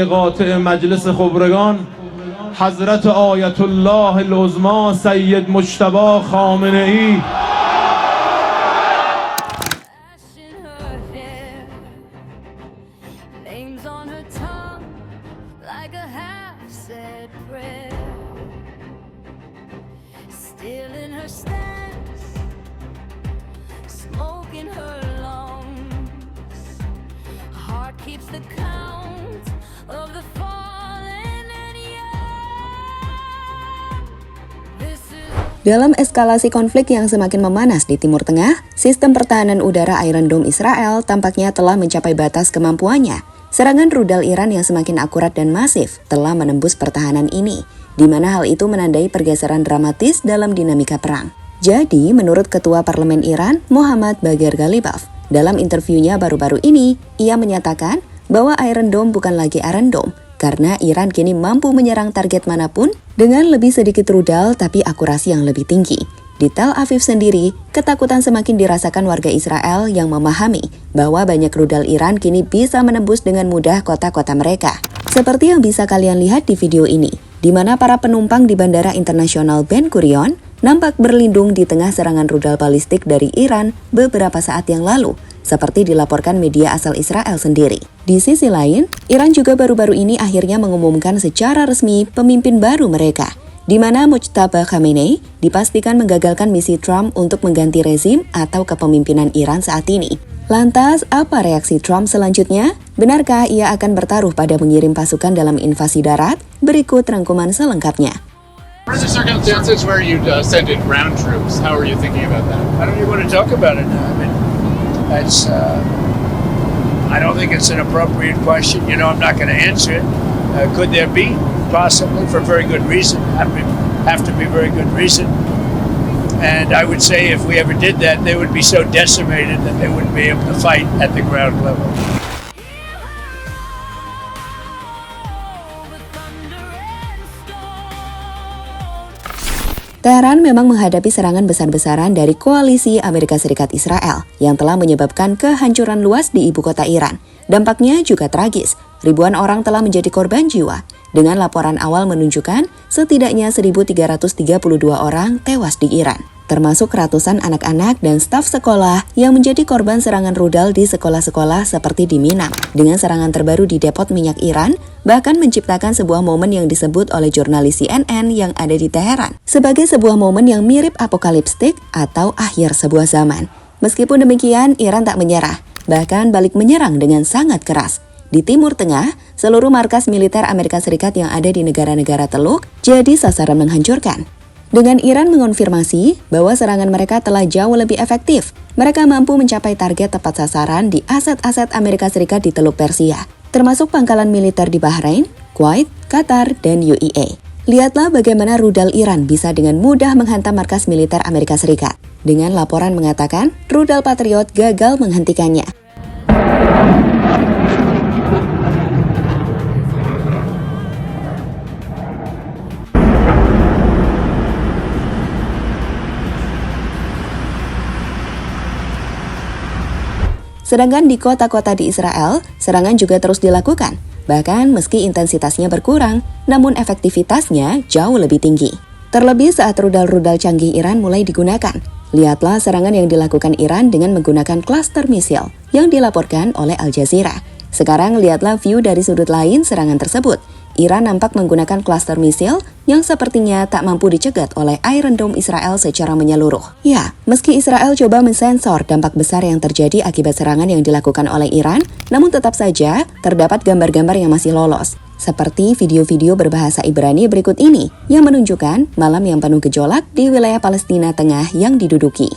قاطع مجلس خبرگان حضرت آیت الله العظما سید مجتبی خامنه ای Dalam eskalasi konflik yang semakin memanas di Timur Tengah, sistem pertahanan udara Iron Dome Israel tampaknya telah mencapai batas kemampuannya. Serangan rudal Iran yang semakin akurat dan masif telah menembus pertahanan ini, di mana hal itu menandai pergeseran dramatis dalam dinamika perang. Jadi, menurut Ketua Parlemen Iran, Mohammad Bagher Ghalibaf, dalam interviunya baru-baru ini, ia menyatakan bahwa Iron Dome bukan lagi Iron Dome, karena Iran kini mampu menyerang target manapun dengan lebih sedikit rudal tapi akurasi yang lebih tinggi. Di Tel Aviv sendiri, ketakutan semakin dirasakan warga Israel yang memahami bahwa banyak rudal Iran kini bisa menembus dengan mudah kota-kota mereka. Seperti yang bisa kalian lihat di video ini, di mana para penumpang di Bandara Internasional Ben Gurion nampak berlindung di tengah serangan rudal balistik dari Iran beberapa saat yang lalu, seperti dilaporkan media asal Israel sendiri. Di sisi lain, Iran juga baru-baru ini akhirnya mengumumkan secara resmi pemimpin baru mereka, di mana Mujtaba Khamenei dipastikan menggagalkan misi Trump untuk mengganti rezim atau kepemimpinan Iran saat ini. Lantas, apa reaksi Trump selanjutnya? Benarkah ia akan bertaruh pada mengirim pasukan dalam invasi darat? Berikut rangkuman selengkapnya. What are the circumstances where you'd send in ground troops? How are you thinking about that? I don't even want to talk about it now. I mean, that's, I don't think it's an appropriate question. You know, I'm not going to answer it. Could there be? Possibly, for very good reason. Have to be very good reason. And I would say if we ever did that, they would be so decimated that they wouldn't be able to fight at the ground level. Teheran memang menghadapi serangan besar-besaran dari koalisi Amerika Serikat Israel yang telah menyebabkan kehancuran luas di ibu kota Iran. Dampaknya juga tragis, ribuan orang telah menjadi korban jiwa, dengan laporan awal menunjukkan setidaknya 1.332 orang tewas di Iran, termasuk ratusan anak-anak dan staf sekolah yang menjadi korban serangan rudal di sekolah-sekolah seperti di Minang. Dengan serangan terbaru di depot minyak Iran, bahkan menciptakan sebuah momen yang disebut oleh jurnalis CNN yang ada di Teheran sebagai sebuah momen yang mirip apokaliptik atau akhir sebuah zaman. Meskipun demikian, Iran tak menyerah, bahkan balik menyerang dengan sangat keras. Di Timur Tengah, seluruh markas militer Amerika Serikat yang ada di negara-negara Teluk jadi sasaran menghancurkan. Dengan Iran mengonfirmasi bahwa serangan mereka telah jauh lebih efektif, mereka mampu mencapai target tepat sasaran di aset-aset Amerika Serikat di Teluk Persia, termasuk pangkalan militer di Bahrain, Kuwait, Qatar, dan UAE. Lihatlah bagaimana rudal Iran bisa dengan mudah menghantam markas militer Amerika Serikat. Dengan laporan mengatakan, rudal Patriot gagal menghentikannya. Sedangkan di kota-kota di Israel, serangan juga terus dilakukan. Bahkan meski intensitasnya berkurang, namun efektivitasnya jauh lebih tinggi. Terlebih saat rudal-rudal canggih Iran mulai digunakan. Lihatlah serangan yang dilakukan Iran dengan menggunakan klaster misil yang dilaporkan oleh Al Jazeera. Sekarang lihatlah view dari sudut lain serangan tersebut. Iran nampak menggunakan klaster misil yang sepertinya tak mampu dicegat oleh Iron Dome Israel secara menyeluruh. Ya, meski Israel coba mensensor dampak besar yang terjadi akibat serangan yang dilakukan oleh Iran, namun tetap saja terdapat gambar-gambar yang masih lolos. Seperti video-video berbahasa Ibrani berikut ini yang menunjukkan malam yang penuh gejolak di wilayah Palestina Tengah yang diduduki.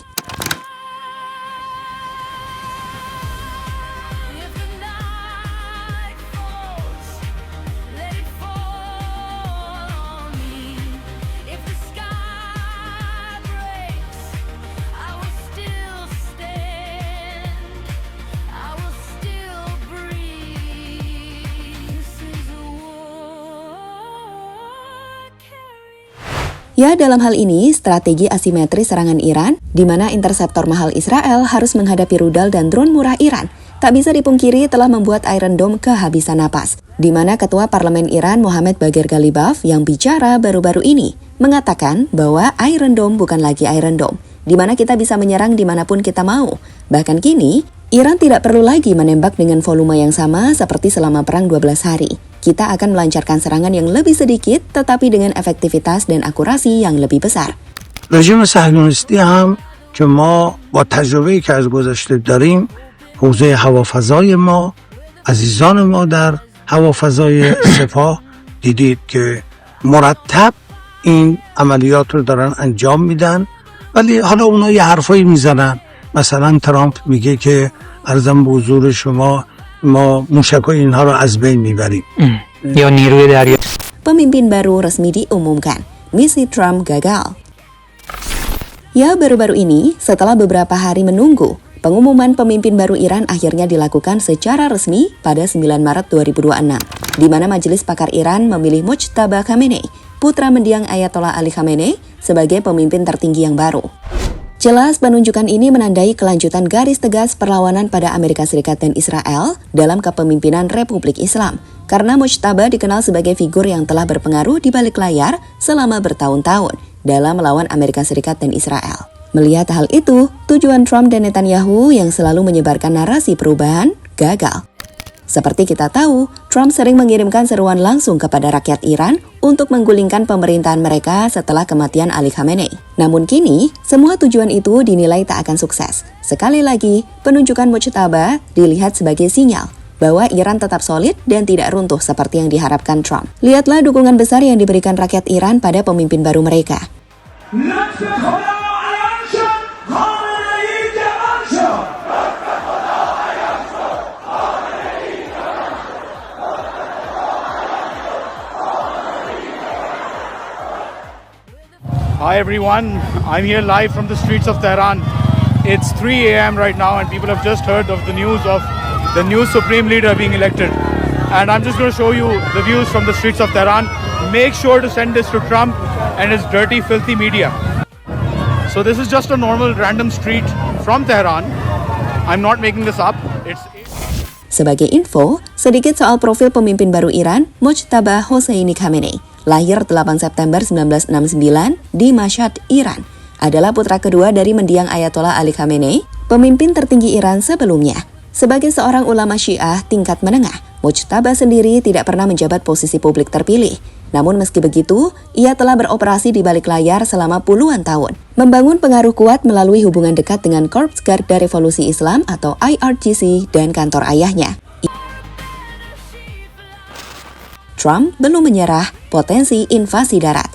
Ya, dalam hal ini, strategi asimetris serangan Iran, di mana interseptor mahal Israel harus menghadapi rudal dan drone murah Iran, tak bisa dipungkiri telah membuat Iron Dome kehabisan napas, di mana Ketua Parlemen Iran Mohammad Bagher Ghalibaf yang bicara baru-baru ini mengatakan bahwa Iron Dome bukan lagi Iron Dome, di mana kita bisa menyerang dimanapun kita mau. Bahkan kini, Iran tidak perlu lagi menembak dengan volume yang sama seperti selama perang 12 hari. Kita akan melancarkan serangan yang lebih sedikit, tetapi dengan efektivitas dan akurasi yang lebih besar. رژیم صهیونیستی هم که ما با تجربه‌ای که از گذشته داریم حوزه هوافضای ما عزیزان ما در هوافضای سپاه دیدید که مرتب این عملیات رو دارن انجام میدن ولی حالا اونا یه حرفایی میزنن مثلا ترامپ میگه که عرضم به حضور شما ما موشکای اینها رو از بین میبریم یا نیروی دریا. Pemimpin baru resmi diumumkan, misi Trump gagal. Ya, baru-baru ini, setelah beberapa hari menunggu, pengumuman pemimpin baru Iran akhirnya dilakukan secara resmi pada 9 Maret 2026, di mana Majelis Pakar Iran memilih Mojtaba Khamenei, putra mendiang Ayatollah Ali Khamenei, sebagai pemimpin tertinggi yang baru. Jelas penunjukan ini menandai kelanjutan garis tegas perlawanan pada Amerika Serikat dan Israel dalam kepemimpinan Republik Islam, karena Mojtaba dikenal sebagai figur yang telah berpengaruh di balik layar selama bertahun-tahun dalam melawan Amerika Serikat dan Israel. Melihat hal itu, tujuan Trump dan Netanyahu yang selalu menyebarkan narasi perubahan gagal. Seperti kita tahu, Trump sering mengirimkan seruan langsung kepada rakyat Iran untuk menggulingkan pemerintahan mereka setelah kematian Ali Khamenei. Namun kini, semua tujuan itu dinilai tak akan sukses. Sekali lagi, penunjukan Mojtaba dilihat sebagai sinyal bahwa Iran tetap solid dan tidak runtuh seperti yang diharapkan Trump. Lihatlah dukungan besar yang diberikan rakyat Iran pada pemimpin baru mereka. Hi everyone, I'm here live from the streets of Tehran. It's 3 a.m. right now and people have just heard of the news of the new Supreme Leader being elected. And I'm just going to show you the views from the streets of Tehran. Make sure to send this to Trump and his dirty, filthy media. So this is just a normal random street from Tehran. I'm not making this up. Sebagai info, sedikit soal profil pemimpin baru Iran, Mojtaba Hosseini Khamenei. Lahir 8 September 1969 di Mashhad, Iran. Adalah putra kedua dari mendiang Ayatollah Ali Khamenei, pemimpin tertinggi Iran sebelumnya. Sebagai seorang ulama Syiah tingkat menengah, Mojtaba sendiri tidak pernah menjabat posisi publik terpilih. Namun meski begitu, ia telah beroperasi di balik layar selama puluhan tahun. Membangun pengaruh kuat melalui hubungan dekat dengan Korps Garda Revolusi Islam atau IRGC dan kantor ayahnya. Trump belum menyerah potensi invasi darat.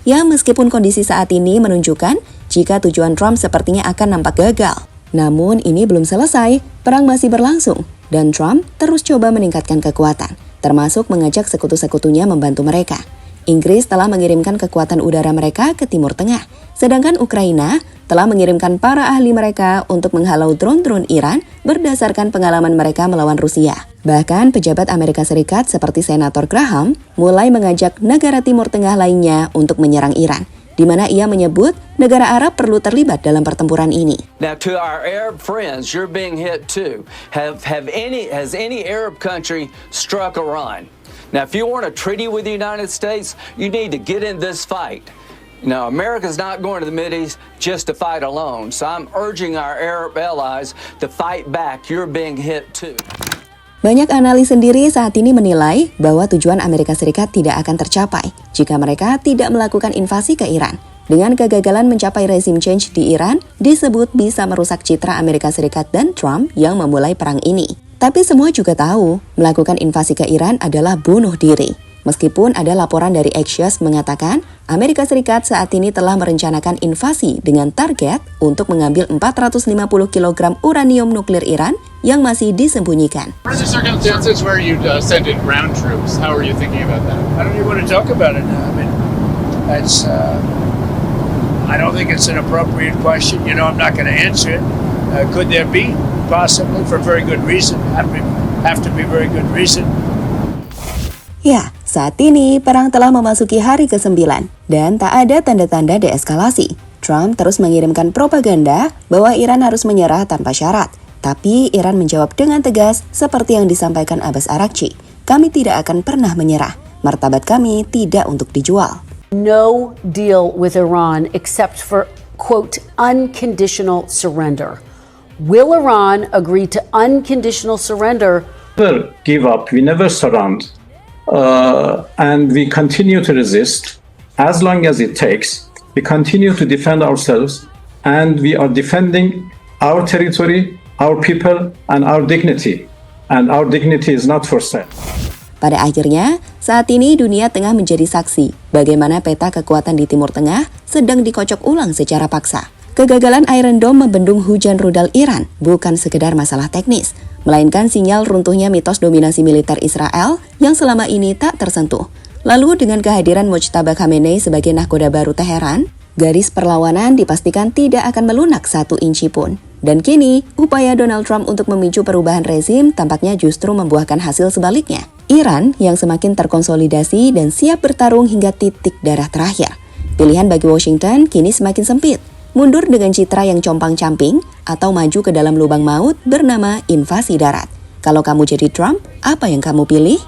Ya, meskipun kondisi saat ini menunjukkan jika tujuan Trump sepertinya akan nampak gagal. Namun ini belum selesai, perang masih berlangsung, dan Trump terus coba meningkatkan kekuatan, termasuk mengajak sekutu-sekutunya membantu mereka. Inggris telah mengirimkan kekuatan udara mereka ke Timur Tengah, sedangkan Ukraina telah mengirimkan para ahli mereka untuk menghalau drone-drone Iran berdasarkan pengalaman mereka melawan Rusia. Bahkan pejabat Amerika Serikat seperti Senator Graham mulai mengajak negara Timur Tengah lainnya untuk menyerang Iran, di mana ia menyebut negara Arab perlu terlibat dalam pertempuran ini. Now to our Arab friends, you're being hit too. Has any Arab country struck Iran? Now if you want a treaty with the United States, you need to get in this fight. Now, America's not going to the Mideast just to fight alone. So I'm urging our Arab allies to fight back. You're being hit too. Banyak analis sendiri saat ini menilai bahwa tujuan Amerika Serikat tidak akan tercapai jika mereka tidak melakukan invasi ke Iran. Dengan kegagalan mencapai regime change di Iran, disebut bisa merusak citra Amerika Serikat dan Trump yang memulai perang ini. Tapi semua juga tahu, melakukan invasi ke Iran adalah bunuh diri. Meskipun ada laporan dari Axios mengatakan, Amerika Serikat saat ini telah merencanakan invasi dengan target untuk mengambil 450 kg uranium nuklir Iran yang masih disembunyikan. What are the circumstances where you send in ground troops? How are you thinking about that? I don't even want to talk about it now. I mean, that's, I don't think it's an appropriate question. You know, I'm not going to answer it. Could there be? Possibly, for very good reason. Have to be very good reason. Ya, saat ini perang telah memasuki hari ke-9 dan tak ada tanda-tanda deeskalasi. Trump terus mengirimkan propaganda bahwa Iran harus menyerah tanpa syarat. Tapi Iran menjawab dengan tegas seperti yang disampaikan Abbas Araghchi. Kami tidak akan pernah menyerah. Martabat kami tidak untuk dijual. No deal with Iran except for, quote, unconditional surrender. Will Iran agree to unconditional surrender? Never give up, we never surrender, and we continue to resist as long as it takes. We continue to defend ourselves, and we are defending our territory, our people, and our dignity. And our dignity is not for sale. Pada akhirnya, saat ini dunia tengah menjadi saksi bagaimana peta kekuatan di Timur Tengah sedang dikocok ulang secara paksa. Kegagalan Iron Dome membendung hujan rudal Iran bukan sekedar masalah teknis, melainkan sinyal runtuhnya mitos dominasi militer Israel yang selama ini tak tersentuh. Lalu dengan kehadiran Mojtaba Khamenei sebagai nahkoda baru Teheran, garis perlawanan dipastikan tidak akan melunak 1 inci pun. Dan kini, upaya Donald Trump untuk memicu perubahan rezim tampaknya justru membuahkan hasil sebaliknya. Iran yang semakin terkonsolidasi dan siap bertarung hingga titik darah terakhir. Pilihan bagi Washington kini semakin sempit. Mundur dengan citra yang compang-camping atau maju ke dalam lubang maut bernama invasi darat. Kalau kamu jadi Trump, apa yang kamu pilih?